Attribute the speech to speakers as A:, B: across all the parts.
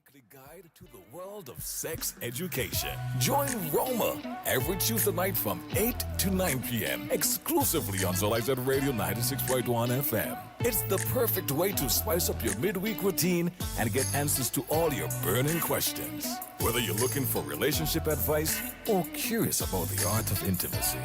A: weekly guide to the world of sex education. Join Roma every Tuesday night from 8 to 9 p.m. exclusively on ZYZ Radio 96.1 FM. It's the perfect way to spice up your midweek routine and get answers to all your burning questions. Whether you're looking for relationship advice or curious about the art of intimacy,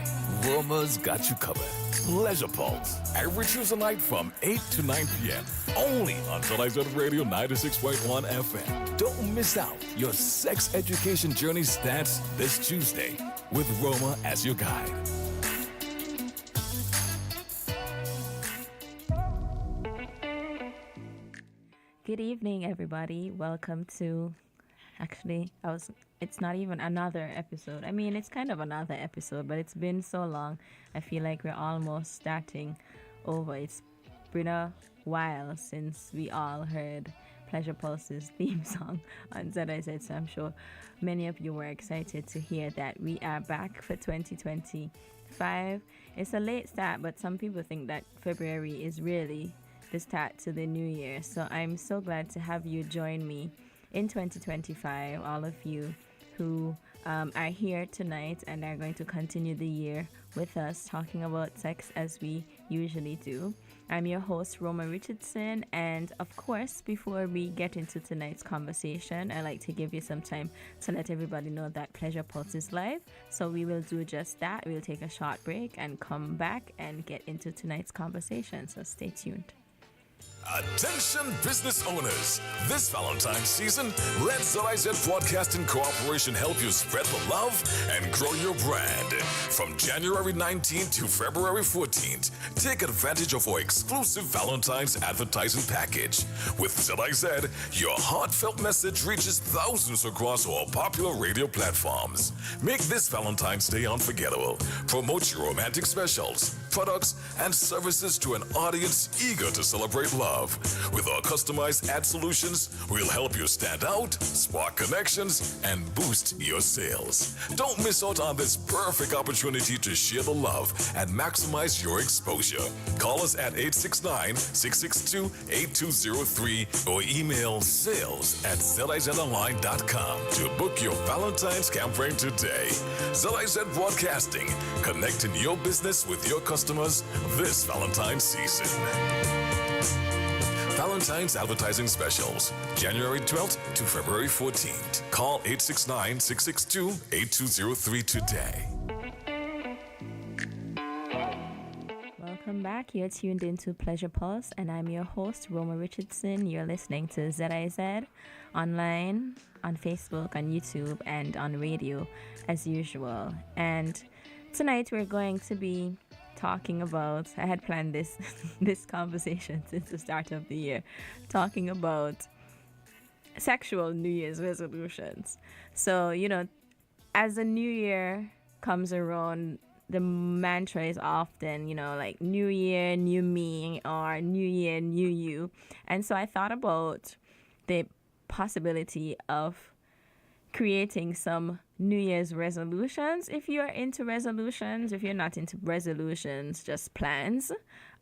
A: Roma's got you covered. Leisure Pulse every Tuesday night from 8 to 9 p.m. only on ZYZ Radio 96.1 FM. Don't miss out. Your sex education journey starts this Tuesday with Roma as your guide.
B: Good evening, everybody. Welcome to, it's not even another episode. I mean, it's kind of another episode, but it's been so long. I feel like we're almost starting over. It's been a while since we all heard Pleasure Pulse's theme song on ZIZ, so I'm sure many of you were excited to hear that we are back for 2025. It's a late start, but some people think that February is really the start to the new year. So I'm so glad to have you join me in 2025, all of you who are here tonight and are going to continue the year with us talking about sex as we usually do. I'm your host, Roma Richardson, and of course, before we get into tonight's conversation, I like to give you some time to let everybody know that Pleasure Pulse is live. So we will do just that. We'll take a short break and come back and get into tonight's conversation. So stay tuned.
A: Attention business owners. This Valentine's season, let ZIZ Broadcasting Corporation help you spread the love and grow your brand. From January 19th to February 14th, take advantage of our exclusive Valentine's advertising package. With ZIZ, your heartfelt message reaches thousands across all popular radio platforms. Make this Valentine's Day unforgettable. Promote your romantic specials, products, and services to an audience eager to celebrate love. With our customized ad solutions, we'll help you stand out, spark connections, and boost your sales. Don't miss out on this perfect opportunity to share the love and maximize your exposure. Call us at 869-662-8203 or email sales@zizonline.com to book your Valentine's campaign today. ZIZ Broadcasting, connecting your business with your customers this Valentine's season. Valentine's advertising specials, January 12th to February 14th. Call 869-662-8203 today.
B: Welcome back. You're tuned into Pleasure Pulse, and I'm your host, Roma Richardson. You're listening to ZIZ online, on Facebook, on YouTube, and on radio as usual. And tonight we're going to be talking about, I had planned this this conversation since the start of the year, talking about sexual New Year's resolutions. So, as the new year comes around, the mantra is often, like new year, new me, or new year, new you. And so I thought about the possibility of creating some New Year's resolutions. If you're into resolutions, if you're not into resolutions, just plans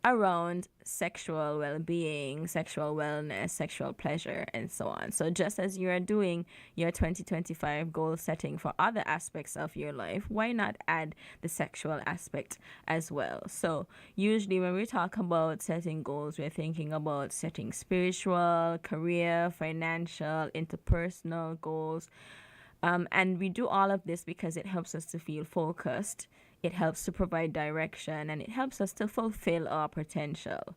B: around sexual well-being, sexual wellness, sexual pleasure, and so on. So just as you are doing your 2025 goal setting for other aspects of your life, why not add the sexual aspect as well? So usually when we talk about setting goals, we're thinking about setting spiritual, career, financial, interpersonal goals. And we do all of this because it helps us to feel focused, it helps to provide direction, and it helps us to fulfill our potential.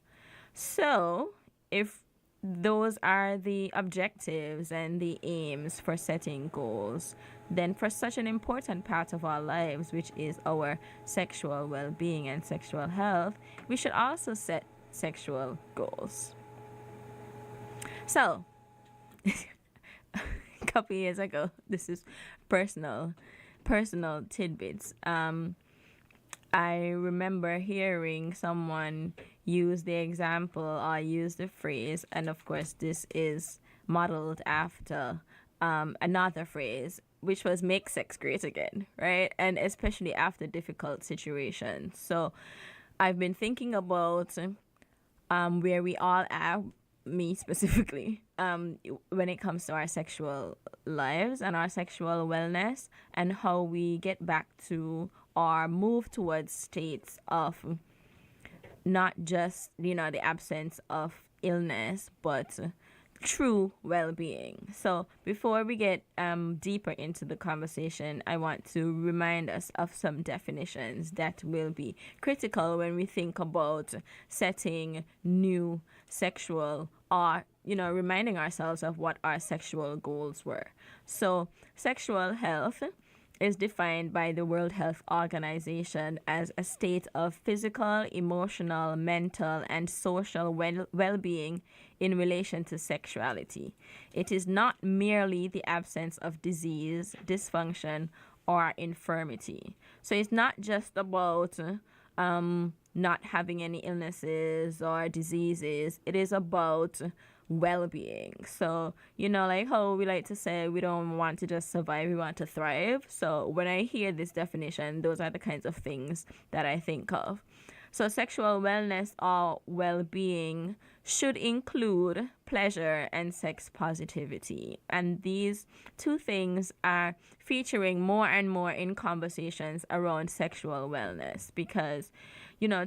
B: So if those are the objectives and the aims for setting goals, then for such an important part of our lives, which is our sexual well-being and sexual health, we should also set sexual goals. So a couple years ago, this is personal tidbits. I remember hearing someone use the example or use the phrase, and of course this is modeled after another phrase, which was make sex great again, right? And especially after difficult situations. So I've been thinking about where we all are, me specifically, when it comes to our sexual lives and our sexual wellness, and how we get back to or move towards states of not just, the absence of illness, but true well-being. So before we get deeper into the conversation, I want to remind us of some definitions that will be critical when we think about setting new sexual or reminding ourselves of what our sexual goals were. So sexual health is defined by the World Health Organization as a state of physical, emotional, mental, and social well-being in relation to sexuality. It is not merely the absence of disease, dysfunction, or infirmity. So it's not just about not having any illnesses or diseases. It is about well-being. So, like how we like to say we don't want to just survive, we want to thrive. So when I hear this definition, those are the kinds of things that I think of. So sexual wellness or well-being should include pleasure and sex positivity. And these two things are featuring more and more in conversations around sexual wellness because,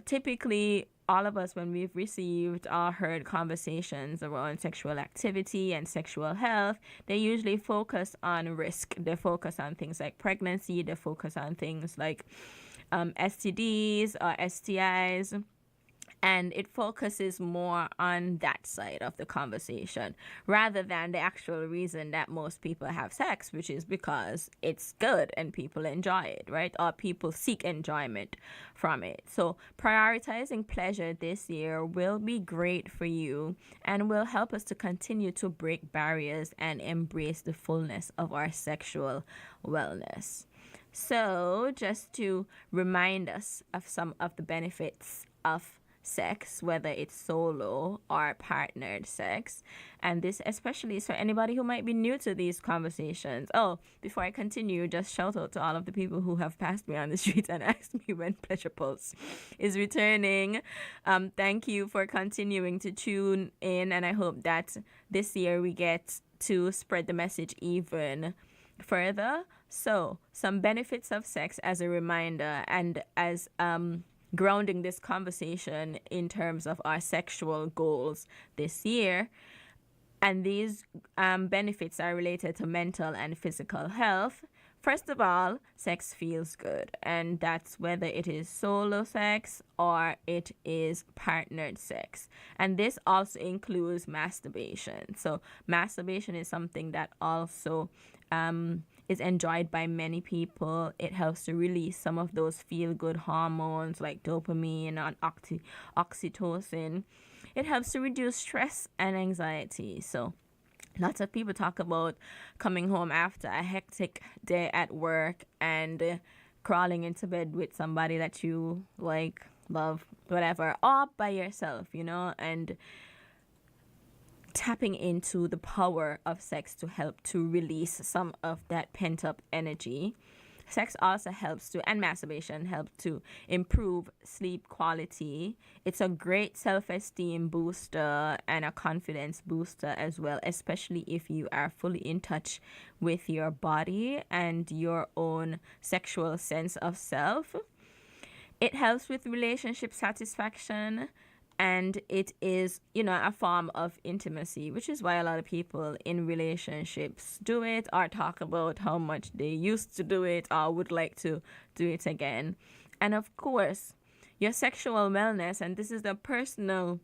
B: typically all of us, when we've received or heard conversations around sexual activity and sexual health, they usually focus on risk. They focus on things like pregnancy. They focus on things like STDs or STIs. And it focuses more on that side of the conversation rather than the actual reason that most people have sex, which is because it's good and people enjoy it, right? Or people seek enjoyment from it. So prioritizing pleasure this year will be great for you and will help us to continue to break barriers and embrace the fullness of our sexual wellness. So just to remind us of some of the benefits of sex, whether it's solo or partnered sex, and this especially is for anybody who might be new to these conversations. Oh, before I continue, just shout out to all of the people who have passed me on the street and asked me when Pleasure Pulse is returning. Thank you for continuing to tune in, and I hope that this year we get to spread the message even further. So some benefits of sex as a reminder and as grounding this conversation in terms of our sexual goals this year. And these benefits are related to mental and physical health. First of all, sex feels good, and that's whether it is solo sex or it is partnered sex. And this also includes masturbation. So masturbation is something that also is enjoyed by many people. It helps to release some of those feel-good hormones like dopamine and oxytocin. It helps to reduce stress and anxiety. So lots of people talk about coming home after a hectic day at work and crawling into bed with somebody that you like, love, whatever, or by yourself, and tapping into the power of sex to help to release some of that pent-up energy. Sex also helps to, and masturbation helps to improve sleep quality. It's a great self-esteem booster and a confidence booster as well, especially if you are fully in touch with your body and your own sexual sense of self. It helps with relationship satisfaction. And it is, a form of intimacy, which is why a lot of people in relationships do it or talk about how much they used to do it or would like to do it again. And of course, your sexual wellness, and this is the personal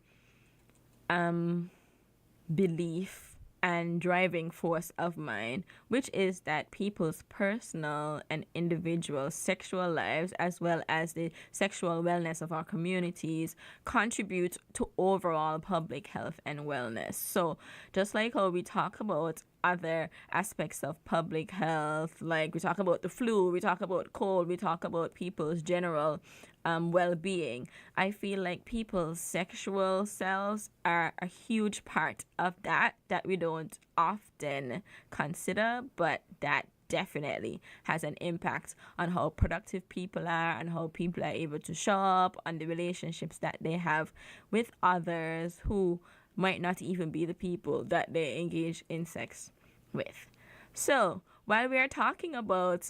B: belief and driving force of mine, which is that people's personal and individual sexual lives, as well as the sexual wellness of our communities, contribute to overall public health and wellness. So just like how we talk about other aspects of public health, like we talk about the flu, we talk about cold, we talk about people's general well-being, I feel like people's sexual selves are a huge part of that we don't often consider, but that definitely has an impact on how productive people are and how people are able to show up, on the relationships that they have with others who might not even be the people that they engage in sex with. So, while we are talking about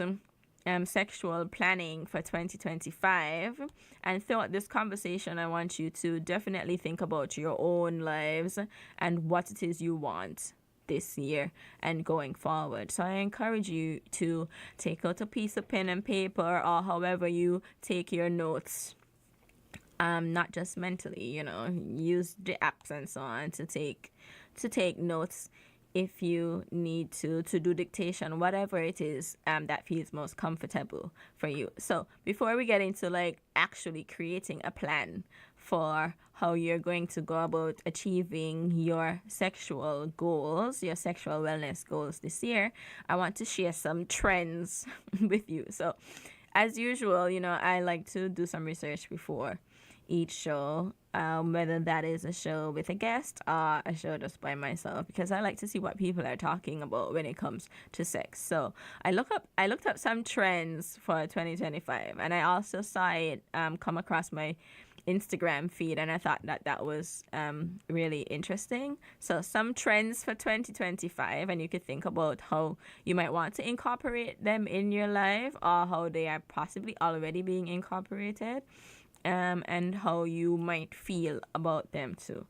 B: sexual planning for 2025, and throughout this conversation, I want you to definitely think about your own lives and what it is you want this year and going forward. So I encourage you to take out a piece of pen and paper, or however you take your notes, not just mentally, use the apps and so on to take notes if you need to do dictation, whatever it is that feels most comfortable for you. So before we get into like actually creating a plan for how you're going to go about achieving your sexual goals, your sexual wellness goals this year, I want to share some trends with you. So as usual, I like to do some research before each show, whether that is a show with a guest or a show just by myself, because I like to see what people are talking about when it comes to sex. So I looked up some trends for 2025, and I also saw it come across my Instagram feed, and I thought that was really interesting. So some trends for 2025, and you could think about how you might want to incorporate them in your life, or how they are possibly already being incorporated, and how you might feel about them too.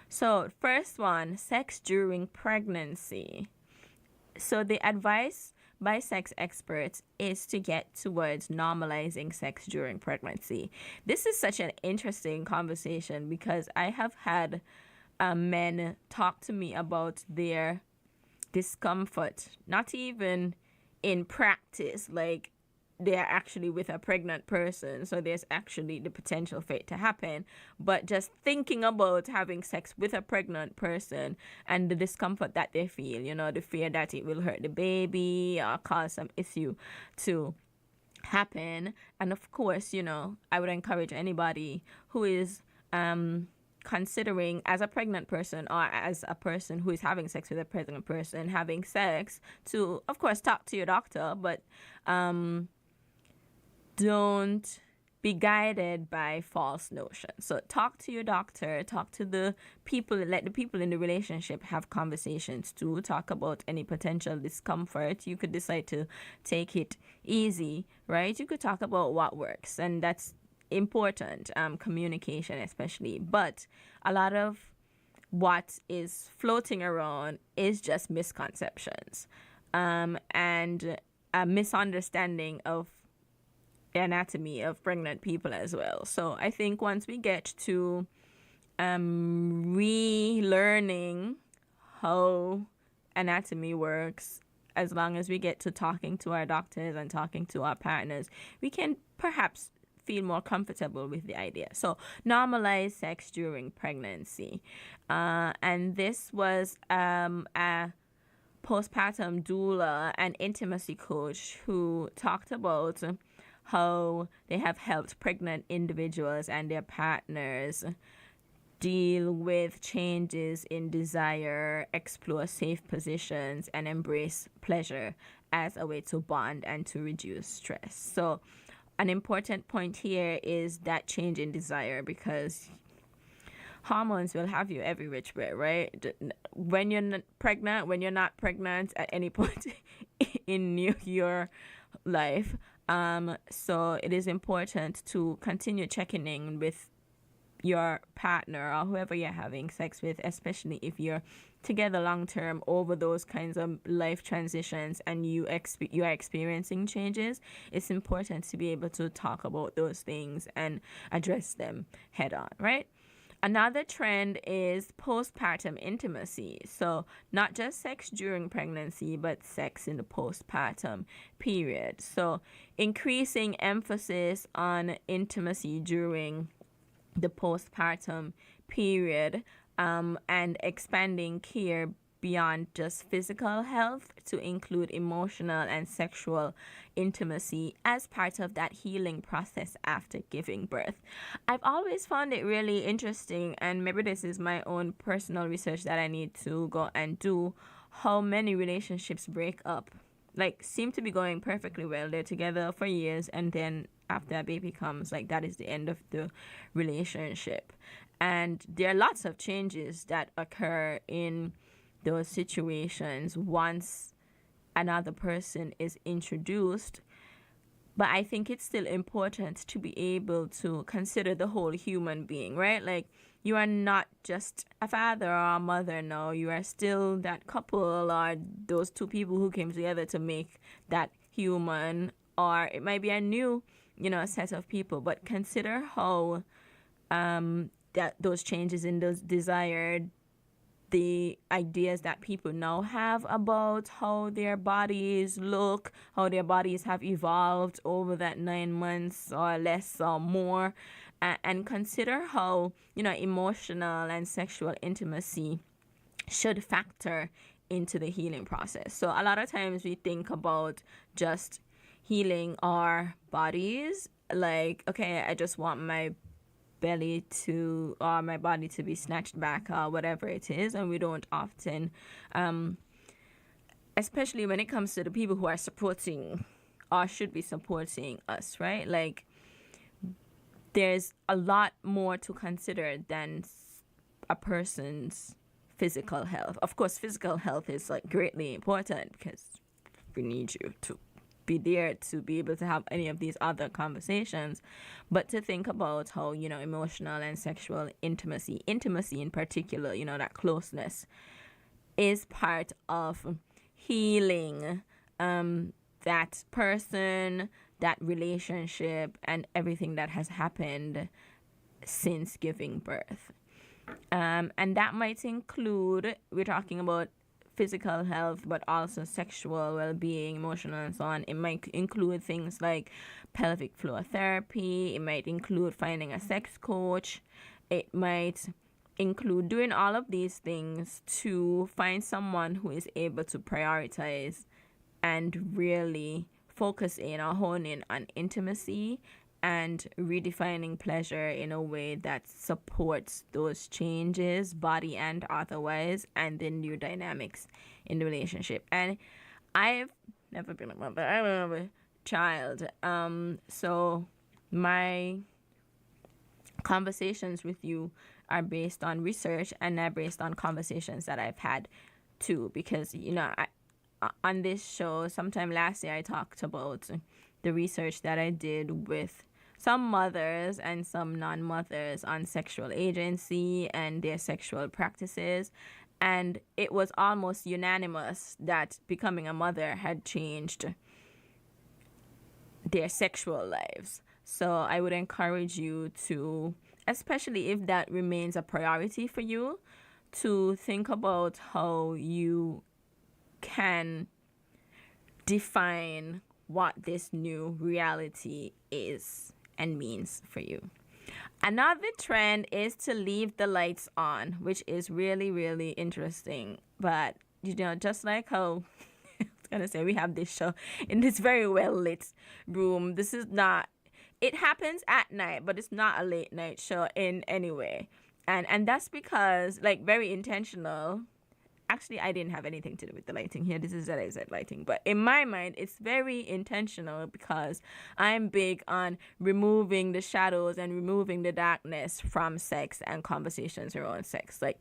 B: So first one, sex during pregnancy. So the advice by sex experts is to get towards normalizing sex during pregnancy. This is such an interesting conversation because I have had men talk to me about their discomfort, not even in practice, like they're actually with a pregnant person, so there's actually the potential for it to happen, but just thinking about having sex with a pregnant person and the discomfort that they feel, the fear that it will hurt the baby or cause some issue to happen. And of course, I would encourage anybody who is considering, as a pregnant person or as a person who is having sex with a pregnant person, having sex, to of course talk to your doctor, but don't be guided by false notions. So talk to your doctor, talk to the people, let the people in the relationship have conversations too, talk about any potential discomfort. You could decide to take it easy, right? You could talk about what works, and that's important, communication especially. But a lot of what is floating around is just misconceptions, and a misunderstanding of anatomy of pregnant people as well. So I think once we get to relearning how anatomy works, as long as we get to talking to our doctors and talking to our partners, we can perhaps feel more comfortable with the idea. So normalize sex during pregnancy. And this was a postpartum doula and intimacy coach who talked about how they have helped pregnant individuals and their partners deal with changes in desire, explore safe positions, and embrace pleasure as a way to bond and to reduce stress. So an important point here is that change in desire, because hormones will have you every which way, right? When you're pregnant, when you're not pregnant, at any point in your life. So it is important to continue checking in with your partner or whoever you're having sex with, especially if you're together long term over those kinds of life transitions and you are experiencing changes. It's important to be able to talk about those things and address them head on, right? Another trend is postpartum intimacy. So not just sex during pregnancy, but sex in the postpartum period. So increasing emphasis on intimacy during the postpartum period, and expanding care beyond just physical health to include emotional and sexual intimacy as part of that healing process after giving birth. I've always found it really interesting, and maybe this is my own personal research that I need to go and do, how many relationships break up. Like, seem to be going perfectly well. They're together for years, and then after a baby comes, like, that is the end of the relationship. And there are lots of changes that occur in those situations once another person is introduced. But I think it's still important to be able to consider the whole human being, right? Like, you are not just a father or a mother now. You are still that couple or those two people who came together to make that human, or it might be a new, set of people. But consider how that those changes in those desired, the ideas that people now have about how their bodies look, how their bodies have evolved over that 9 months or less or more, and consider how, emotional and sexual intimacy should factor into the healing process. So a lot of times we think about just healing our bodies, like, okay, I just want my belly to, or my body to be snatched back, or whatever it is. And we don't often, especially when it comes to the people who are supporting or should be supporting us, right? Like, there's a lot more to consider than a person's physical health. Of course, physical health is like greatly important because we need you to be there to be able to have any of these other conversations, but to think about how, emotional and sexual intimacy in particular, that closeness is part of healing that person, that relationship, and everything that has happened since giving birth. And that might include, we're talking about physical health, but also sexual well-being, emotional, and so on. It might include things like pelvic floor therapy. It might include finding a sex coach. It might include doing all of these things to find someone who is able to prioritize and really focus in or hone in on intimacy and redefining pleasure in a way that supports those changes, body and otherwise, and the new dynamics in the relationship. And I've never been a mother. I'm a child. So my conversations with you are based on research, and they're based on conversations that I've had too. Because, on this show, sometime last year, I talked about the research that I did with some mothers and some non-mothers on sexual agency and their sexual practices. And it was almost unanimous that becoming a mother had changed their sexual lives. So I would encourage you to, especially if that remains a priority for you, to think about how you can define what this new reality is and means for you. Another trend is to leave the lights on, which is really, really interesting. But, just like how I was going to say, we have this show in this very well lit room. This is not, it happens at night, but it's not a late night show in any way. And that's because, like, very intentional. Actually, I didn't have anything to do with the lighting here. This is ZIZ lighting. But in my mind, it's very intentional because I'm big on removing the shadows and removing the darkness from sex and conversations around sex. Like,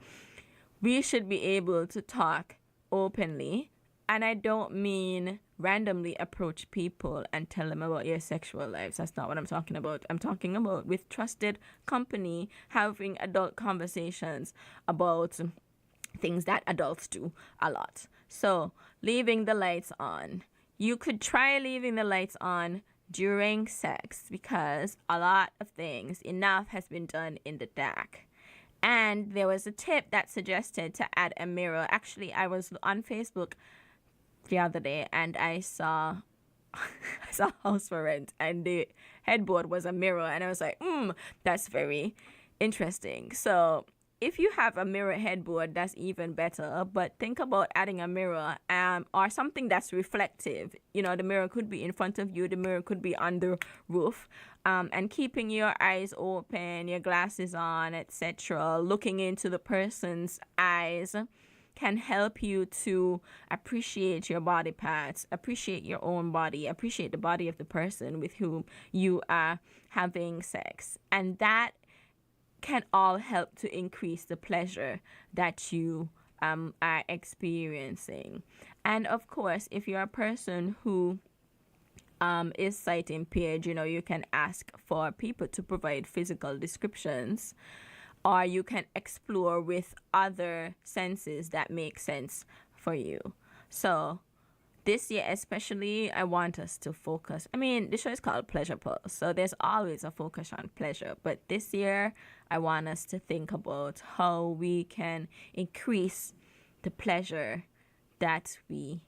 B: we should be able to talk openly. And I don't mean randomly approach people and tell them about your sexual lives. That's not what I'm talking about. I'm talking about with trusted company, having adult conversations about things that adults do a lot. So, leaving the lights on. You could try leaving the lights on during sex because a lot of things, enough has been done in the dark. And there was a tip that suggested to add a mirror. Actually, I was on Facebook the other day and I saw House for Rent and the headboard was a mirror, and I was like, that's very interesting. So if you have a mirror headboard, that's even better. But think about adding a mirror or something that's reflective. The mirror could be in front of you. The mirror could be on the roof. And keeping your eyes open, your glasses on, etc., looking into the person's eyes can help you to appreciate your body parts, appreciate your own body, appreciate the body of the person with whom you are having sex. And that can all help to increase the pleasure that you are experiencing. And of course, if you're a person who is sight impaired, you can ask for people to provide physical descriptions, or you can explore with other senses that make sense for you. So this year especially, I want us to focus. I mean, the show is called Pleasure Pulse, so there's always a focus on pleasure. But this year, I want us to think about how we can increase the pleasure that we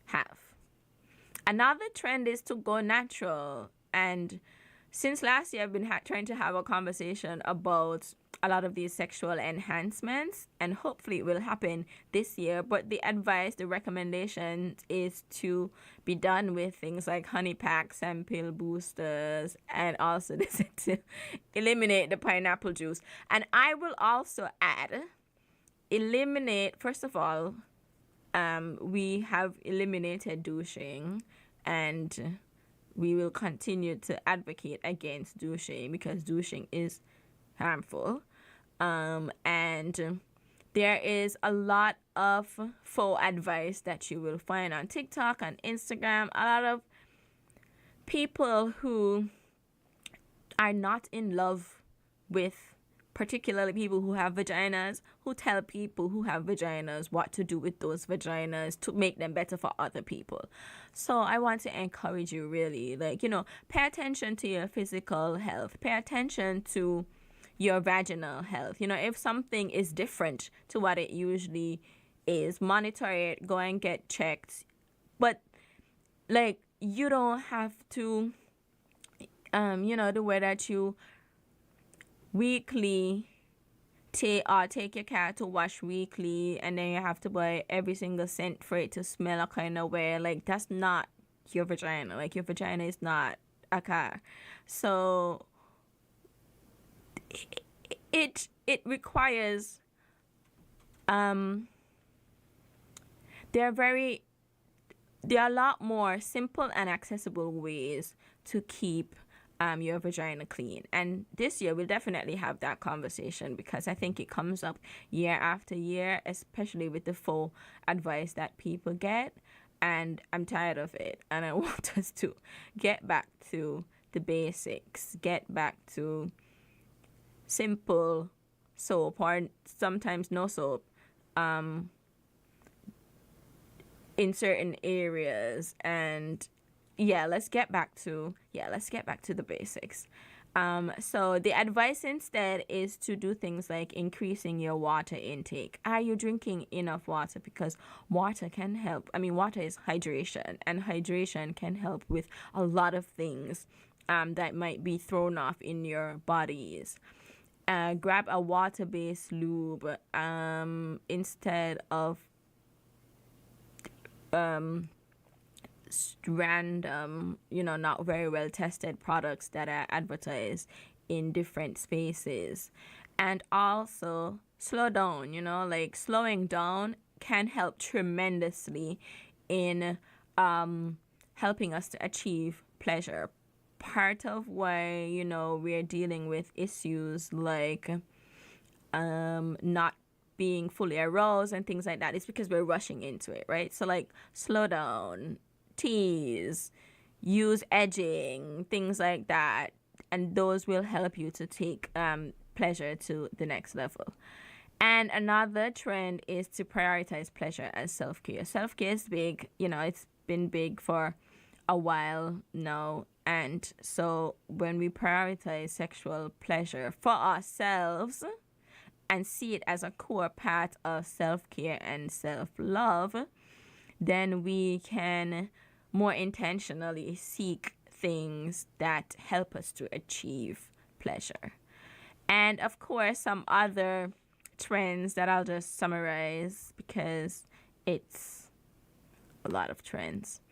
B: have. Another trend is to go natural. And since last year, I've been trying to have a conversation about a lot of these sexual enhancements, and hopefully it will happen this year. But the advice, the recommendation is to be done with things like honey packs and pill boosters, and also to eliminate the pineapple juice. And I will also add, eliminate, first of all, we have eliminated douching, and we will continue to advocate against douching because douching is harmful. And there is a lot of faux advice that you will find on TikTok, on Instagram. A lot of people who are not in love with, particularly people who have vaginas, who tell people who have vaginas what to do with those vaginas to make them better for other people. So I want to encourage you, really, pay attention to your physical health. Pay attention to your vaginal health. If something is different to what it usually is, monitor it, go and get checked. But you don't have to, the way that you weekly take your cat to wash weekly, and then you have to buy every single scent for it to smell a kind of way. That's not your vagina. Your vagina is not a car. So it requires there are a lot more simple and accessible ways to keep your vagina clean. And this year we'll definitely have that conversation, because I think it comes up year after year, especially with the full advice that people get, and I'm tired of it, and I want us to get back to the basics, get back to simple soap, or sometimes no soap in certain areas. And let's get back to the basics. So the advice instead is to do things like increasing your water intake. Are you drinking enough water? Because water can help. I mean, water is hydration, and hydration can help with a lot of things that might be thrown off in your bodies. Grab a water-based lube instead of random, not very well tested products that are advertised in different spaces. And also slow down, slowing down can help tremendously in helping us to achieve pleasure. Part of why, we're dealing with issues like not being fully aroused and things like that is because we're rushing into it, right? So slow down, tease, use edging, things like that, and those will help you to take pleasure to the next level. And another trend is to prioritize pleasure as self-care. Self-care is big, it's been big for a while now. And so when we prioritize sexual pleasure for ourselves and see it as a core part of self-care and self-love, then we can more intentionally seek things that help us to achieve pleasure. And of course, some other trends that I'll just summarize because it's a lot of trends.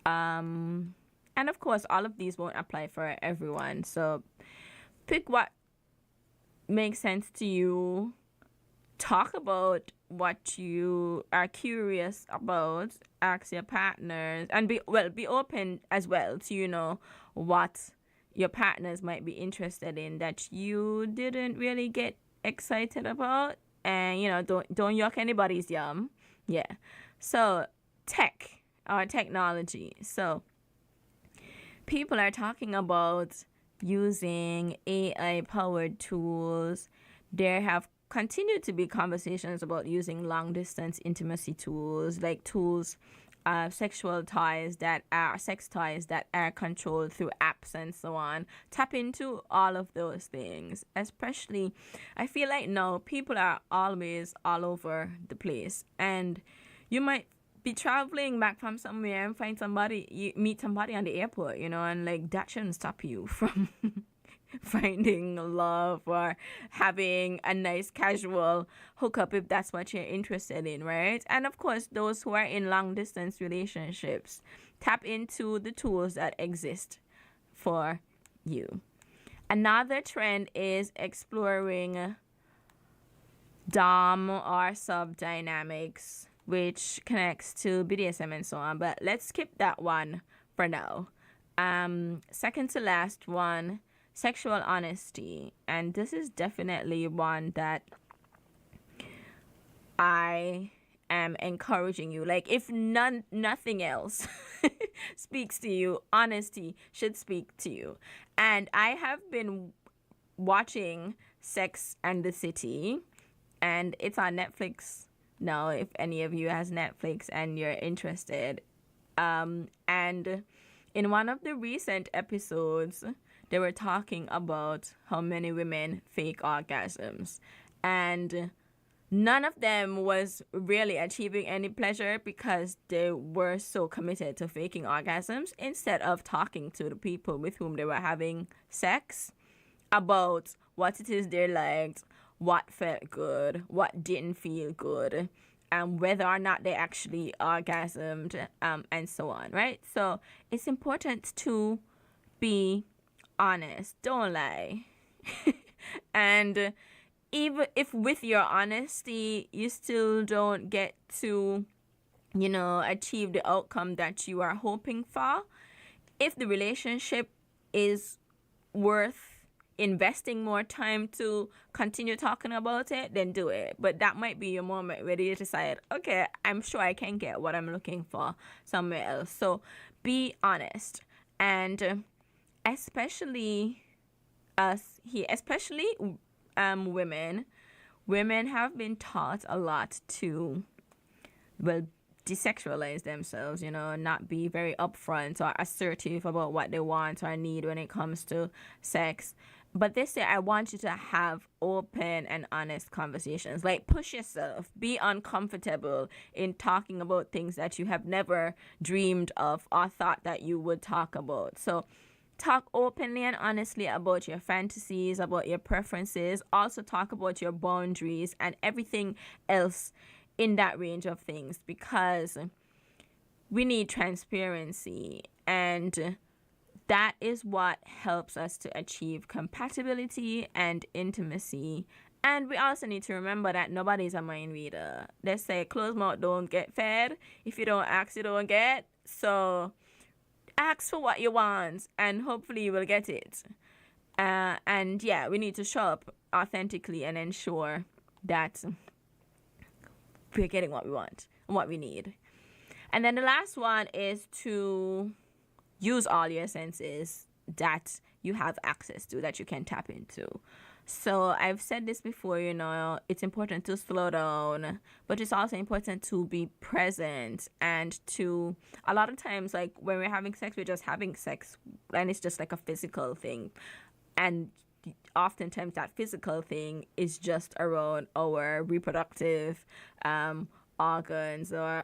B: And of course, all of these won't apply for everyone. So pick what makes sense to you. Talk about what you are curious about. Ask your partners, and be open as well to what your partners might be interested in that you didn't really get excited about, and don't yuck anybody's yum. Yeah. So tech or technology. So people are talking about using AI powered tools. There have continued to be conversations about using long distance intimacy tools, like tools, sexual toys that are sex toys that are controlled through apps and so on. Tap into all of those things. Especially, I feel like now people are always all over the place, and you might be traveling back from somewhere and you meet somebody on the airport, and like that shouldn't stop you from finding love or having a nice casual hookup if that's what you're interested in, right? And of course, those who are in long distance relationships, tap into the tools that exist for you. Another trend is exploring dom or sub dynamics, which connects to BDSM and so on, but let's skip that one for now. Second to last one, sexual honesty. And this is definitely one that I am encouraging you. Like, if nothing else speaks to you, honesty should speak to you. And I have been watching Sex and the City, and it's on Netflix now, if any of you has Netflix and you're interested. And in one of the recent episodes, they were talking about how many women fake orgasms, and none of them was really achieving any pleasure because they were so committed to faking orgasms instead of talking to the people with whom they were having sex about what it is they liked, what felt good, what didn't feel good, and whether or not they actually orgasmed, and so on, right? So it's important to be honest. Don't lie. And even if with your honesty you still don't get to, achieve the outcome that you are hoping for, if the relationship is worth investing more time to continue talking about it, then do it. But that might be your moment where you decide, okay, I'm sure I can get what I'm looking for somewhere else. So be honest. And especially us here, especially women have been taught a lot to, well, desexualize themselves, not be very upfront or assertive about what they want or need when it comes to sex. But they say, I want you to have open and honest conversations. Like, push yourself. Be uncomfortable in talking about things that you have never dreamed of or thought that you would talk about. So talk openly and honestly about your fantasies, about your preferences. Also talk about your boundaries and everything else in that range of things, because we need transparency, and that is what helps us to achieve compatibility and intimacy. And we also need to remember that nobody's a mind reader. They say closed mouth don't get fed. If you don't ask, you don't get. So ask for what you want, and hopefully you will get it. And yeah, we need to show up authentically and ensure that we're getting what we want and what we need. And then the last one is to use all your senses that you have access to, that you can tap into. So I've said this before, it's important to slow down, but it's also important to be present, and to, a lot of times, like when we're having sex, we're just having sex and it's just like a physical thing. And oftentimes that physical thing is just around our reproductive organs or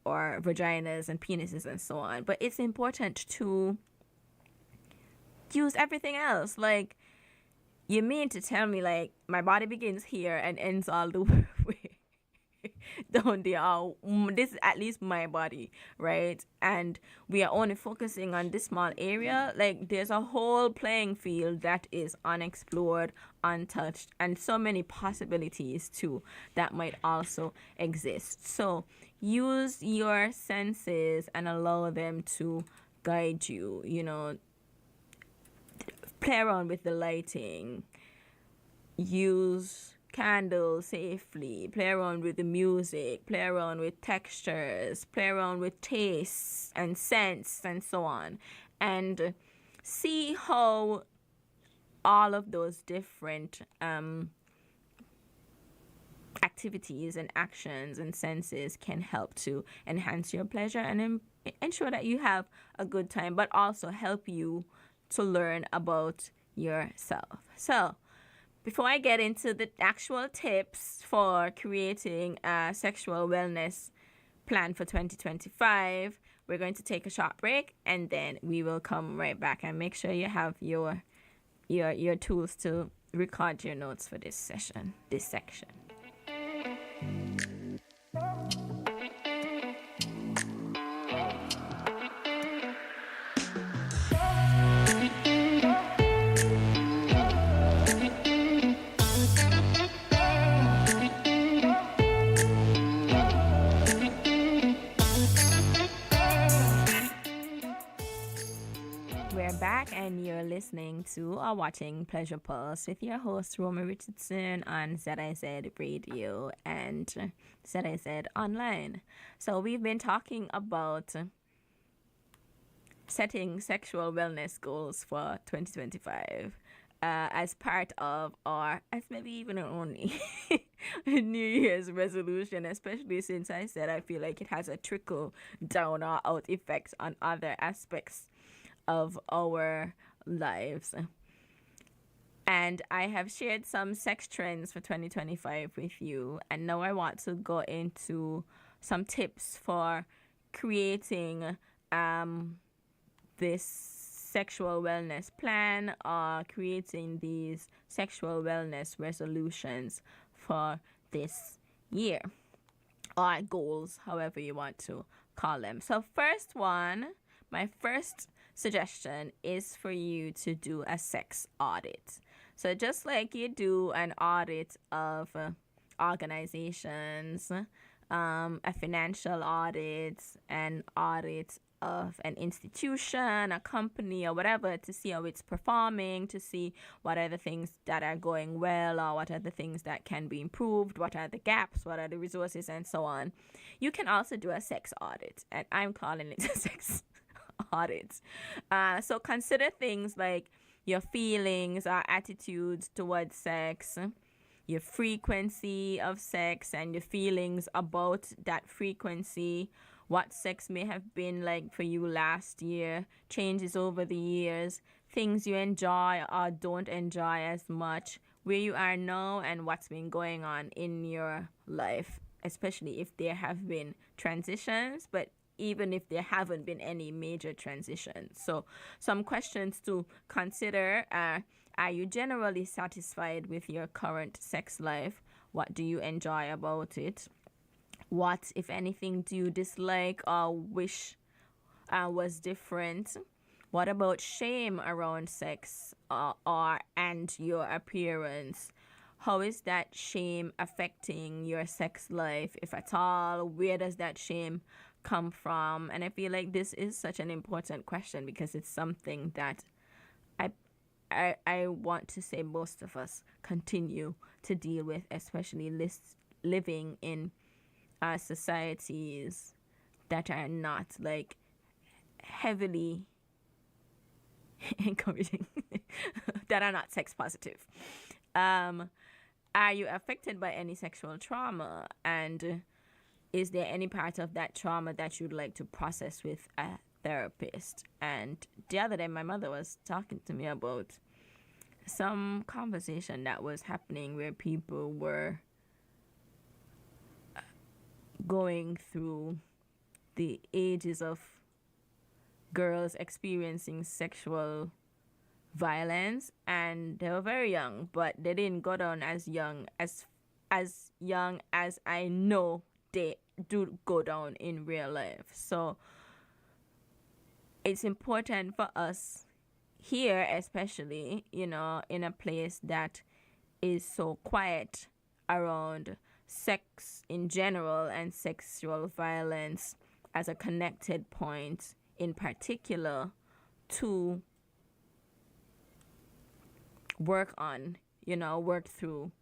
B: vaginas and penises and so on. But it's important to use everything else. Like, you mean to tell me, like, my body begins here and ends all the way down there? This is at least my body, right? And we are only focusing on this small area. Like, there's a whole playing field that is unexplored, untouched, and so many possibilities too that might also exist. So use your senses and allow them to guide you. play around with the lighting, use candles safely, play around with the music, play around with textures, play around with tastes and scents and so on, and see how all of those different activities and actions and senses can help to enhance your pleasure and ensure that you have a good time, but also help you to learn about yourself. So, before I get into the actual tips for creating a sexual wellness plan for 2025, we're going to take a short break and then we will come right back, and make sure you have your tools to record your notes for this section. We're back and you're listening to or watching Pleasure Pulse with your host Roma Richardson on ZIZ Radio and ZIZ Online. So we've been talking about setting sexual wellness goals for 2025 as part of, or as maybe even only New Year's resolution, especially since I said I feel like it has a trickle down or out effect on other aspects of our lives. And I have shared some sex trends for 2025 with you, and now I want to go into some tips for creating this sexual wellness plan or creating these sexual wellness resolutions for this year, or goals, however you want to call them. So my first suggestion is for you to do a sex audit. So just like you do an audit of organizations, a financial audit, an audit of an institution, a company, or whatever, to see how it's performing, to see what are the things that are going well, or what are the things that can be improved, what are the gaps, what are the resources, and so on. You can also do a sex audit, and I'm calling it a sex audit. So consider things like your feelings or attitudes towards sex, your frequency of sex and your feelings about that frequency, what sex may have been like for you last year, changes over the years, things you enjoy or don't enjoy as much, where you are now and what's been going on in your life, especially if there have been transitions, but even if there haven't been any major transitions. So some questions to consider are you generally satisfied with your current sex life? What do you enjoy about it? What, if anything, do you dislike or wish was different? What about shame around sex and your appearance? How is that shame affecting your sex life, if at all? Where does that shame come from? And I feel like this is such an important question because it's something that I want to say most of us continue to deal with, especially living in societies that are not like heavily encouraging, that are not sex positive. Are you affected by any sexual trauma? And is there any part of that trauma that you'd like to process with a therapist? And the other day, my mother was talking to me about some conversation that was happening where people were going through the ages of girls experiencing sexual violence, and they were very young, but they didn't go down as young as I know they do go down in real life. So it's important for us here, especially, in a place that is so quiet around sex in general and sexual violence as a connected point in particular to work through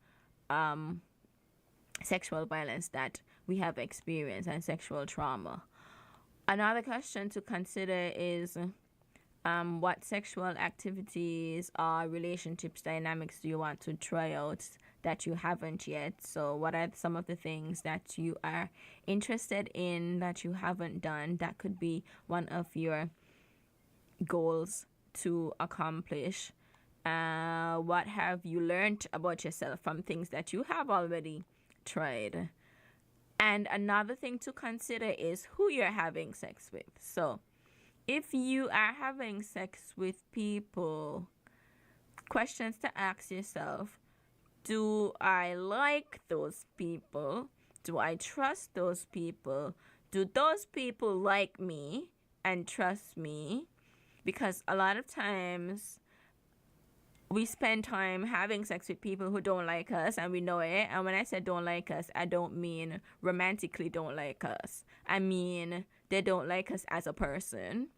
B: sexual violence that we have experienced and sexual trauma. Another question to consider is what sexual activities or relationships dynamics do you want to try out that you haven't yet? So what are some of the things that you are interested in that you haven't done that could be one of your goals to accomplish? What have you learned about yourself from things that you have already tried? And another thing to consider is who you're having sex with. So if you are having sex with people, questions to ask yourself: do I like those people? Do I trust those people? Do those people like me and trust me? Because a lot of times we spend time having sex with people who don't like us, and we know it. And when I say don't like us, I don't mean romantically don't like us. I mean they don't like us as a person.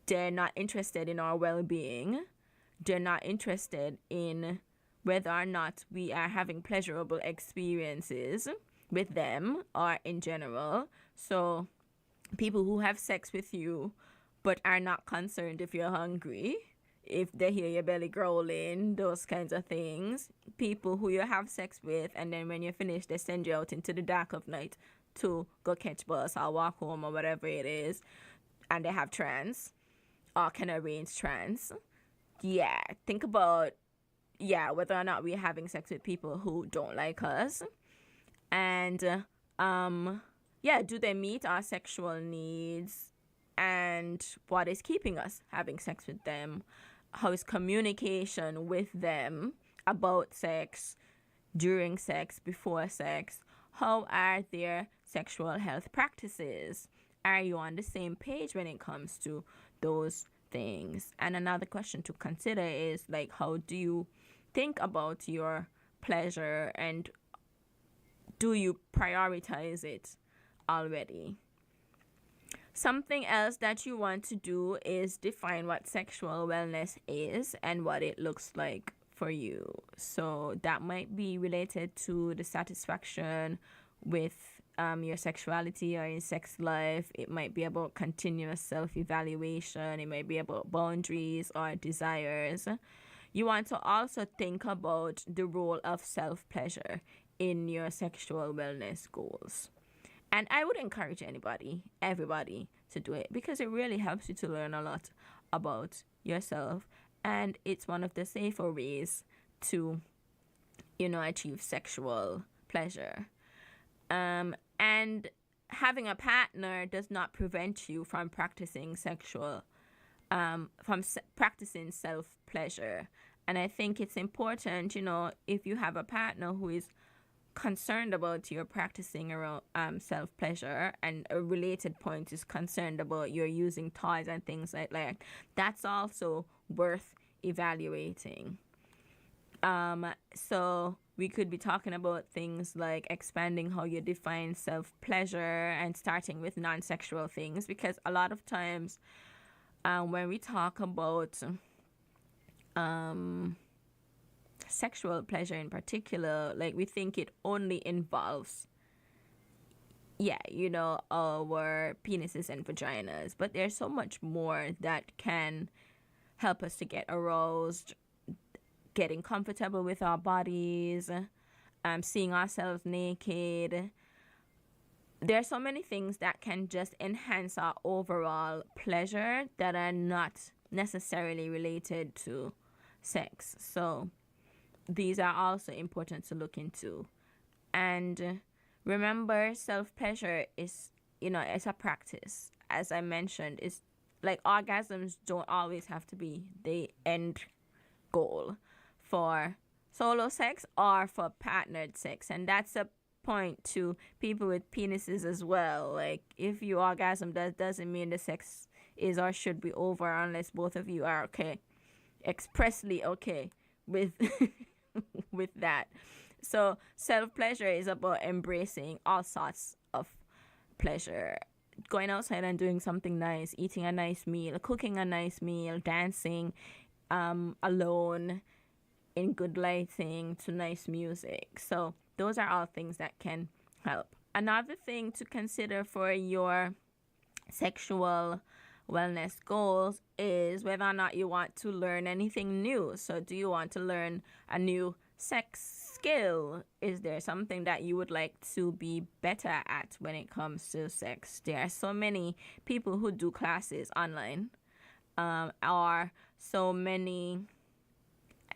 B: They're not interested in our well-being. They're not interested in whether or not we are having pleasurable experiences with them or in general. So people who have sex with you but are not concerned if you're hungry, if they hear your belly growling, those kinds of things. People who you have sex with, and then when you're finished, they send you out into the dark of night to go catch bus or walk home or whatever it is, and they have trans or can arrange trans. Yeah, think about, whether or not we're having sex with people who don't like us. And, do they meet our sexual needs? And what is keeping us having sex with them? How is communication with them about sex, during sex, before sex? How are their sexual health practices? Are you on the same page when it comes to those things? And another question to consider is like, how do you think about your pleasure, and do you prioritize it already? Something else that you want to do is define what sexual wellness is and what it looks like for you. So that might be related to the satisfaction with your sexuality or your sex life. It might be about continuous self-evaluation. It might be about boundaries or desires. You want to also think about the role of self-pleasure in your sexual wellness goals. And I would encourage everybody to do it, because it really helps you to learn a lot about yourself. And it's one of the safer ways to, achieve sexual pleasure. And having a partner does not prevent you from practicing practicing self-pleasure. And I think it's important, if you have a partner who is concerned about your practicing around self-pleasure, and a related point is concerned about your using toys and things like that, that's also worth evaluating. So we could be talking about things like expanding how you define self-pleasure and starting with non-sexual things, because a lot of times when we talk about sexual pleasure in particular, like we think it only involves our penises and vaginas, but there's so much more that can help us to get aroused, getting comfortable with our bodies, seeing ourselves naked. There are so many things that can just enhance our overall pleasure that are not necessarily related to sex. So these are also important to look into. And remember, self-pleasure is, it's a practice. As I mentioned, it's like orgasms don't always have to be the end goal for solo sex or for partnered sex. And that's a point to people with penises as well. Like, if you orgasm, that doesn't mean the sex is or should be over unless both of you are expressly okay with with that. So self-pleasure is about embracing all sorts of pleasure. Going outside and doing something nice, eating a nice meal, cooking a nice meal, dancing alone, in good lighting to nice music. So those are all things that can help. Another thing to consider for your sexual wellness goals is whether or not you want to learn anything new. So do you want to learn a new sex skill? Is there something that you would like to be better at when it comes to sex? There are so many people who do classes online, or so many,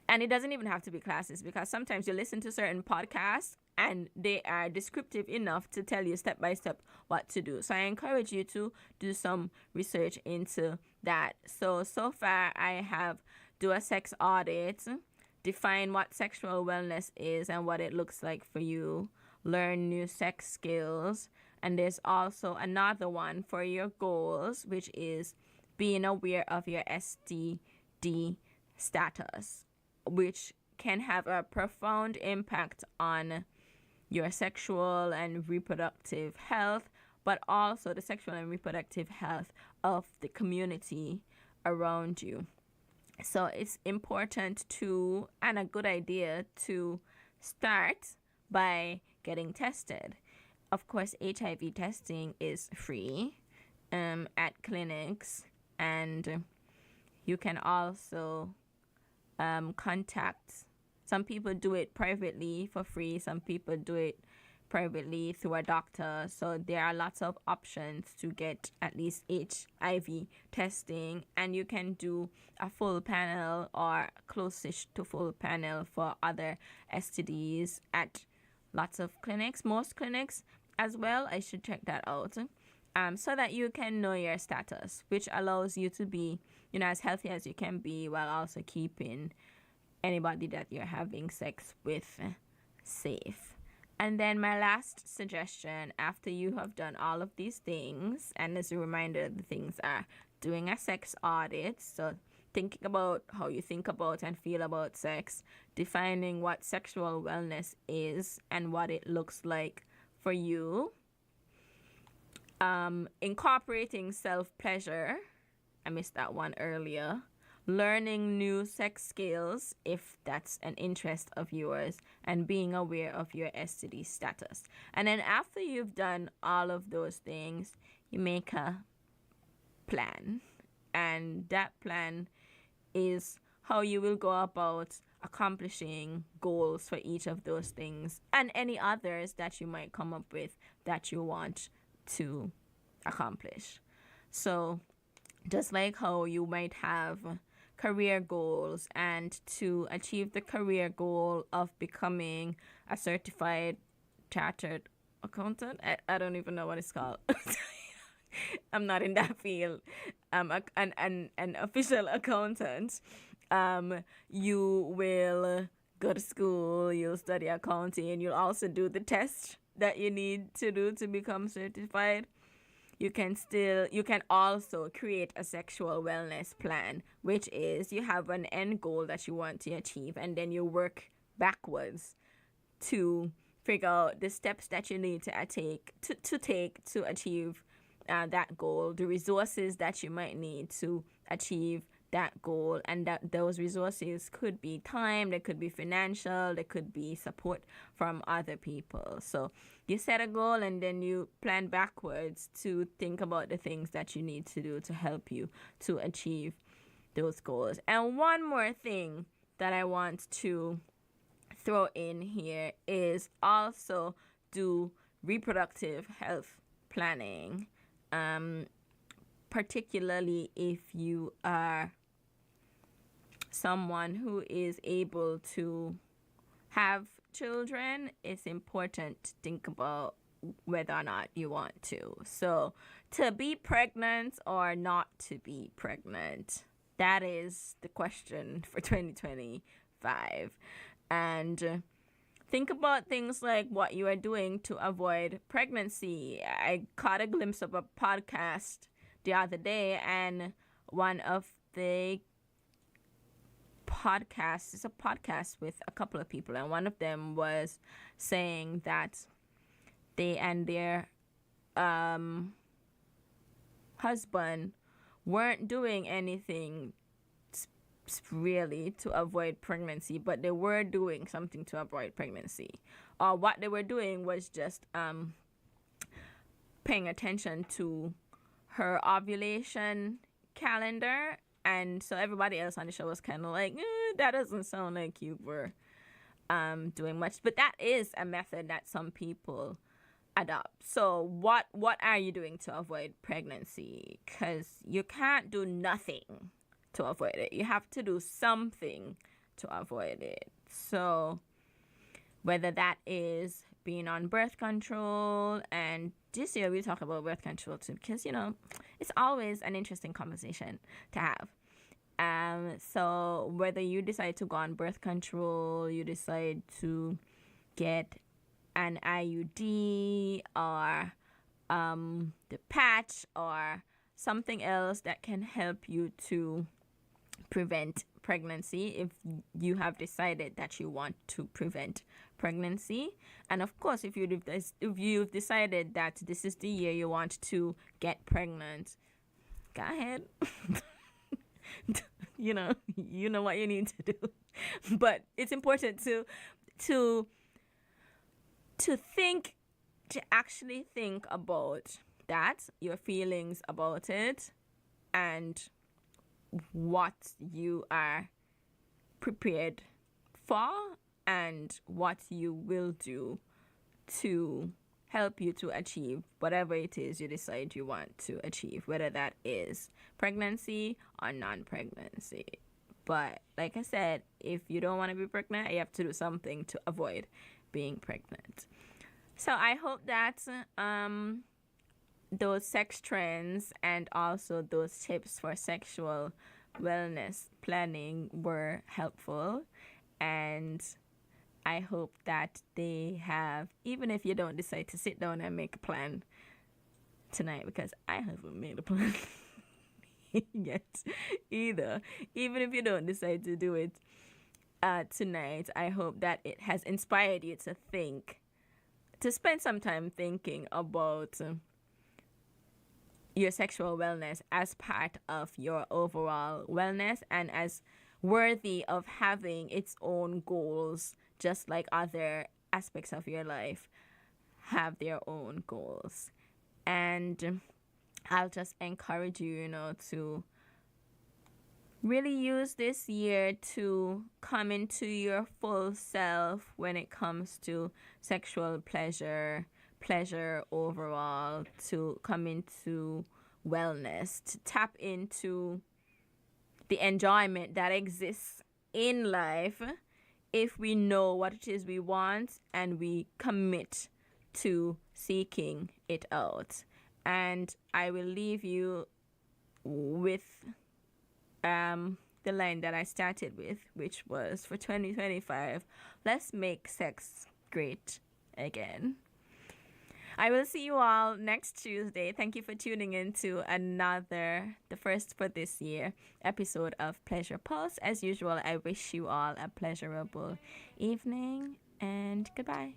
B: and it doesn't even have to be classes, because sometimes you listen to certain podcasts and they are descriptive enough to tell you step by step what to do. So I encourage you to do some research into that. So far I have do a sex audit, define what sexual wellness is and what it looks like for you, learn new sex skills, and there's also another one for your goals, which is being aware of your STD status, which can have a profound impact on your sexual and reproductive health, but also the sexual and reproductive health of the community around you. So it's important to, and a good idea to start by getting tested. Of course, HIV testing is free at clinics, and you can also contact. Some people do it privately for free. Some people do it privately through a doctor. So there are lots of options to get at least HIV testing, and you can do a full panel or close-ish to full panel for other STDs at lots of clinics, most clinics as well. I should check that out. So that you can know your status, which allows you to be, as healthy as you can be, while also keeping anybody that you're having sex with safe. And then my last suggestion, after you have done all of these things, and as a reminder, the things are doing a sex audit, so thinking about how you think about and feel about sex, defining what sexual wellness is and what it looks like for you, incorporating self-pleasure, I missed that one earlier, learning new sex skills if that's an interest of yours, and being aware of your STD status. And then after you've done all of those things, you make a plan, and that plan is how you will go about accomplishing goals for each of those things and any others that you might come up with that you want to accomplish. So just like how you might have career goals, and to achieve the career goal of becoming a certified chartered accountant, I don't even know what it's called. I'm not in that field. An official accountant. You will go to school, you'll study accounting, and you'll also do the test that you need to do to become certified. You can also create a sexual wellness plan, which is you have an end goal that you want to achieve, and then you work backwards to figure out the steps that you need to take to achieve that goal, the resources that you might need to achieve that goal, and that those resources could be time, they could be financial, they could be support from other people. So you set a goal, and then you plan backwards to think about the things that you need to do to help you to achieve those goals. And one more thing that I want to throw in here is also do reproductive health planning, particularly if you are someone who is able to have children. It's important to think about whether or not you want to. So to be pregnant or not to be pregnant, that is the question for 2025. And think about things like what you are doing to avoid pregnancy. I caught a glimpse of a podcast the other day, and one of the podcasts, it's a podcast with a couple of people, and one of them was saying that they and their husband weren't doing anything really to avoid pregnancy, but they were doing something to avoid pregnancy. Or what they were doing was just paying attention to her ovulation calendar. And so everybody else on the show was kind of like, that doesn't sound like you were doing much. But that is a method that some people adopt. So what are you doing to avoid pregnancy? Because you can't do nothing to avoid it. You have to do something to avoid it. So whether that is being on birth control, and this year we talk about birth control too, because it's always an interesting conversation to have. So whether you decide to go on birth control, you decide to get an IUD or the patch or something else that can help you to prevent pregnancy, if you have decided that you want to prevent pregnancy. And of course, if you've decided that this is the year you want to get pregnant, go ahead. you know what you need to do. But it's important to actually think about that, your feelings about it, and what you are prepared for and what you will do to help you to achieve whatever it is you decide you want to achieve, whether that is pregnancy or non-pregnancy. But like I said, if you don't want to be pregnant, you have to do something to avoid being pregnant. So I hope that those sex trends and also those tips for sexual wellness planning were helpful, and I hope that they have, even if you don't decide to sit down and make a plan tonight, because I haven't made a plan yet either. Even if you don't decide to do it tonight, I hope that it has inspired you to spend some time thinking about your sexual wellness as part of your overall wellness, and as worthy of having its own goals, just like other aspects of your life have their own goals. And I'll just encourage you, to really use this year to come into your full self when it comes to sexual pleasure overall, to come into wellness, to tap into the enjoyment that exists in life if we know what it is we want and we commit to seeking it out. And I will leave you with the line that I started with, which was, for 2025, let's make sex great again. I will see you all next Tuesday. Thank you for tuning in to the first for this year, episode of Pleasure Pulse. As usual, I wish you all a pleasurable evening, and goodbye.